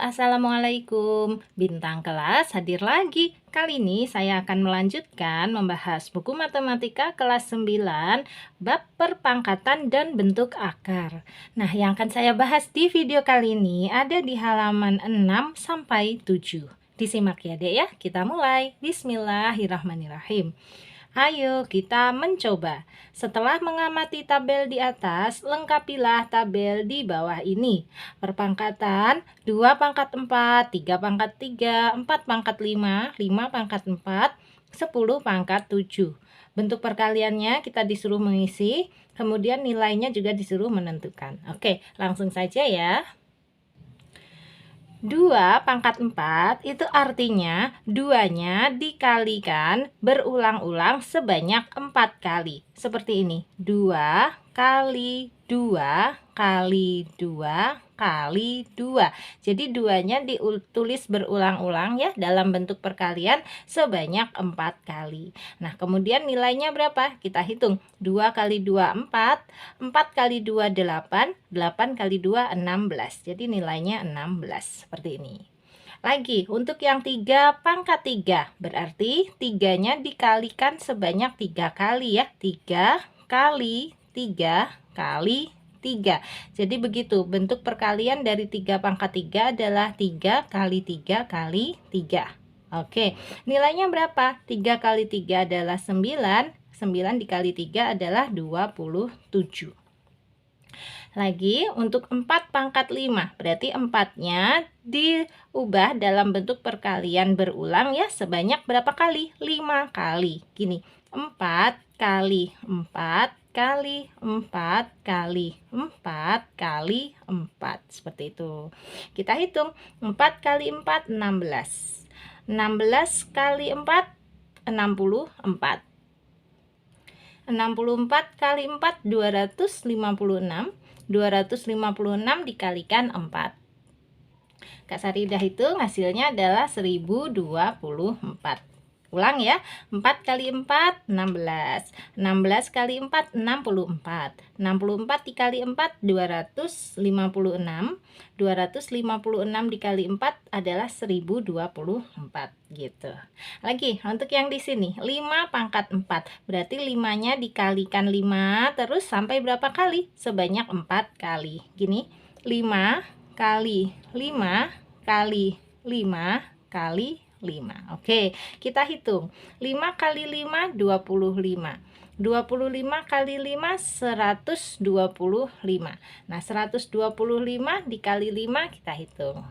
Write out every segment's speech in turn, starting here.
Assalamualaikum, bintang kelas hadir lagi. Kali ini saya akan melanjutkan membahas buku matematika kelas 9, bab perpangkatan dan bentuk akar. Nah, yang akan saya bahas di video kali ini ada di halaman 6 sampai 7. Disimak ya, Dek ya. Kita mulai. Bismillahirrahmanirrahim. Ayo kita mencoba. Setelah mengamati tabel di atas, lengkapilah tabel di bawah ini. Perpangkatan 2 pangkat 4, 3 pangkat 3, 4 pangkat 5, 5 pangkat 4, 10 pangkat 7. Bentuk perkaliannya kita disuruh mengisi, kemudian nilainya juga disuruh menentukan. Oke, langsung saja ya. 2 pangkat 4 itu artinya 2-nya dikalikan berulang-ulang sebanyak 4 kali. Seperti ini. 2 kali 2 kali 2 kali 2. Jadi 2-nya ditulis berulang-ulang ya dalam bentuk perkalian sebanyak 4 kali. Nah, kemudian nilainya berapa? Kita hitung. 2 kali 2 4, 4 kali 2 8, 8 kali 2 16. Jadi nilainya 16 seperti ini. Lagi, untuk yang 3 pangkat 3, berarti 3-nya dikalikan sebanyak 3 kali ya. 3 kali 3 kali 3. Jadi begitu, bentuk perkalian dari 3 pangkat 3 adalah 3 kali 3 kali 3. Oke, nilainya berapa? 3 kali 3 adalah 9, 9 dikali 3 adalah 27. Lagi, untuk 4 pangkat 5, berarti 4-nya diubah dalam bentuk perkalian berulang ya, sebanyak berapa kali? 5 kali. Gini, 4 kali 4 kali 4 kali 4 kali 4. Seperti itu. Kita hitung. 4 kali 4, 16. 16 kali 4, 64. 64 kali 4, 256. 256 dikalikan 4. Kak Sari udah hitung, hasilnya adalah 1024. Ulang ya. 4 kali 4, 16. 16 kali 4, 64. 64 dikali 4, 256. 256 dikali 4 adalah 1024 gitu. Lagi, untuk yang di sini 5 pangkat 4. Berarti 5-nya dikalikan 5 terus sampai berapa kali? Sebanyak 4 kali. Gini, 5 kali 5 kali 5 kali 5. Oke, kita hitung. 5 kali 5, 25. 25 kali 5, 125. Nah, 125 dikali 5 kita hitung.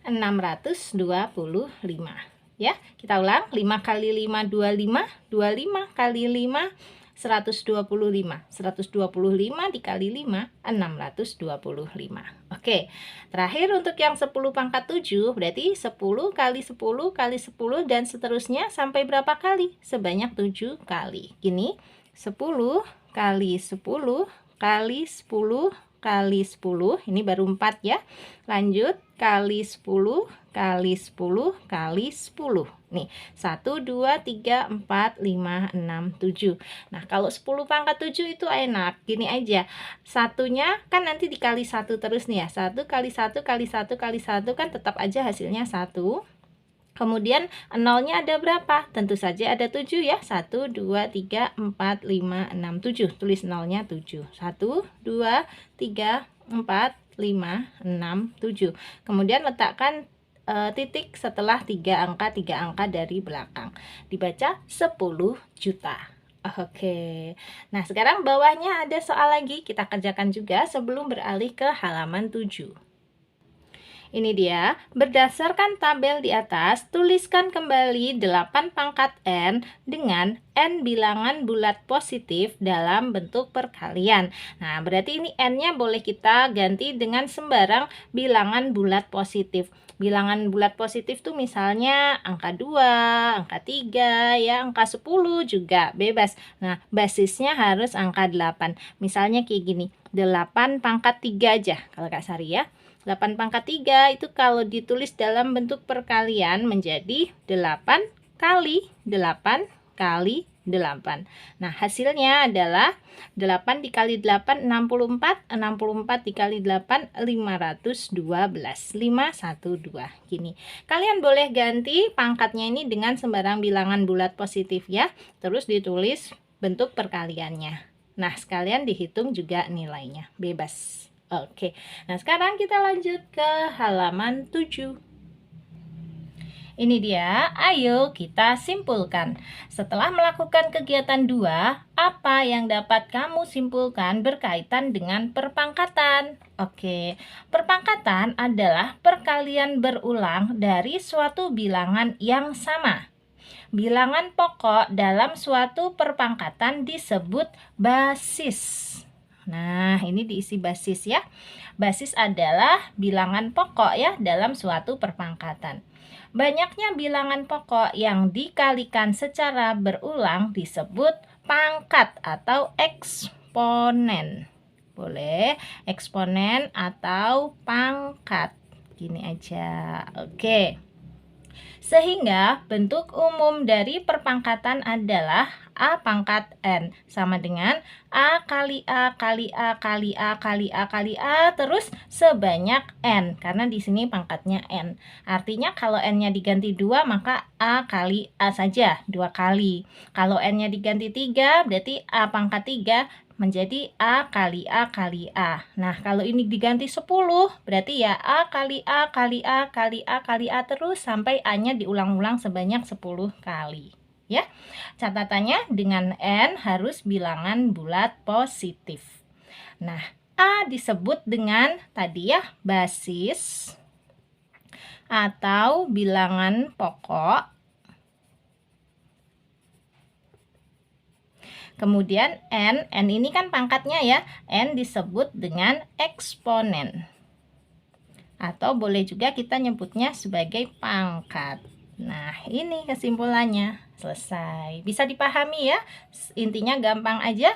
625. Ya, kita ulang. 5 kali 5, 25. 25 kali 5, 125. 125 dikali 5, 625. Oke, terakhir untuk yang 10 pangkat 7, berarti 10 kali 10 kali 10 dan seterusnya sampai berapa kali? Sebanyak 7 kali. Gini, 10 kali 10 kali 10 kali 10, ini baru 4 ya. Lanjut, kali 10 kali 10 kali 10. Nih, 1, 2, 3, 4, 5, 6, 7. Nah, kalau 10 pangkat 7 itu enak. Gini aja. Satunya kan nanti dikali 1 terus nih ya. 1 kali 1 kali 1 kali 1 kan tetap aja hasilnya 1. Kemudian nolnya ada berapa? Tentu saja ada 7 ya. 1, 2, 3, 4, 5, 6, 7. Tulis nolnya 7. 1, 2, 3, 4, 5, 6, 7. Kemudian letakkan titik setelah 3 angka dari belakang. Dibaca 10 juta. Oke. Nah, sekarang bawahnya ada soal lagi. Kita kerjakan juga sebelum beralih ke halaman 7. Ini dia, berdasarkan tabel di atas, tuliskan kembali 8 pangkat N dengan N bilangan bulat positif dalam bentuk perkalian. Nah, berarti ini N-nya boleh kita ganti dengan sembarang bilangan bulat positif. Bilangan bulat positif tuh misalnya angka 2, angka 3, ya, angka 10 juga bebas. Nah, basisnya harus angka 8. Misalnya kayak gini, 8 pangkat 3 aja kalau Kak Sari ya. 8 pangkat 3 itu kalau ditulis dalam bentuk perkalian menjadi 8 kali 8 kali 8. Nah, hasilnya adalah 8 dikali 8, 64. 64 dikali 8, 512. 512. Gini. Kalian boleh ganti pangkatnya ini dengan sembarang bilangan bulat positif ya. Terus ditulis bentuk perkaliannya. Nah, sekalian dihitung juga nilainya. Bebas. Oke. Nah, sekarang kita lanjut ke halaman 7. Ini dia, ayo kita simpulkan. Setelah melakukan kegiatan 2, apa yang dapat kamu simpulkan berkaitan dengan perpangkatan? Oke, perpangkatan adalah perkalian berulang dari suatu bilangan yang sama. Bilangan pokok dalam suatu perpangkatan disebut basis. Nah, ini diisi basis ya. Basis adalah bilangan pokok ya dalam suatu perpangkatan. Banyaknya bilangan pokok yang dikalikan secara berulang disebut pangkat atau eksponen. Boleh eksponen atau pangkat. Gini aja. Oke. Sehingga bentuk umum dari perpangkatan adalah A pangkat N sama dengan A kali A kali A kali A kali A kali A terus sebanyak N, karena di sini pangkatnya N. Artinya kalau N-nya diganti 2 maka A kali A saja 2 kali. Kalau N-nya diganti 3 berarti A pangkat 3 menjadi A kali A kali A. Nah, kalau ini diganti 10, berarti ya A kali A kali A kali A kali A terus sampai A-nya diulang-ulang sebanyak 10 kali. Ya, catatannya dengan N harus bilangan bulat positif. Nah, A disebut dengan tadi ya basis atau bilangan pokok. Kemudian N ini kan pangkatnya ya, N disebut dengan eksponen. Atau boleh juga kita nyebutnya sebagai pangkat. Nah, ini kesimpulannya. Selesai. Bisa dipahami ya? Intinya gampang aja.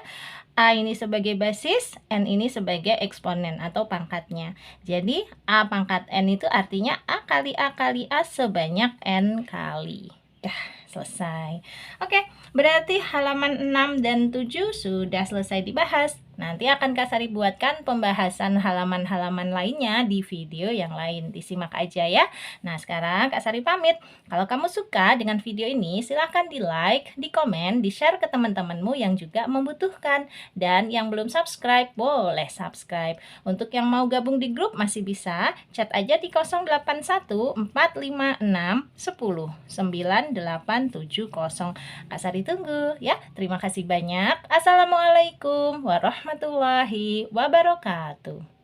A ini sebagai basis, N ini sebagai eksponen atau pangkatnya. Jadi, A pangkat N itu artinya A kali A kali A sebanyak N kali. Ya, selesai. Oke, berarti halaman 6 dan 7 sudah selesai dibahas. Nanti akan Kak Sari buatkan pembahasan halaman-halaman lainnya di video yang lain. Disimak aja ya. Nah, sekarang Kak Sari pamit. Kalau kamu suka dengan video ini, silahkan di-like, di-komen, di-share ke teman-temanmu yang juga membutuhkan. Dan yang belum subscribe, boleh subscribe. Untuk yang mau gabung di grup masih bisa, chat aja di 081 456 10 9870. Kak Sari tunggu ya. Terima kasih banyak. Assalamualaikum warahmatullahi wabarakatuh.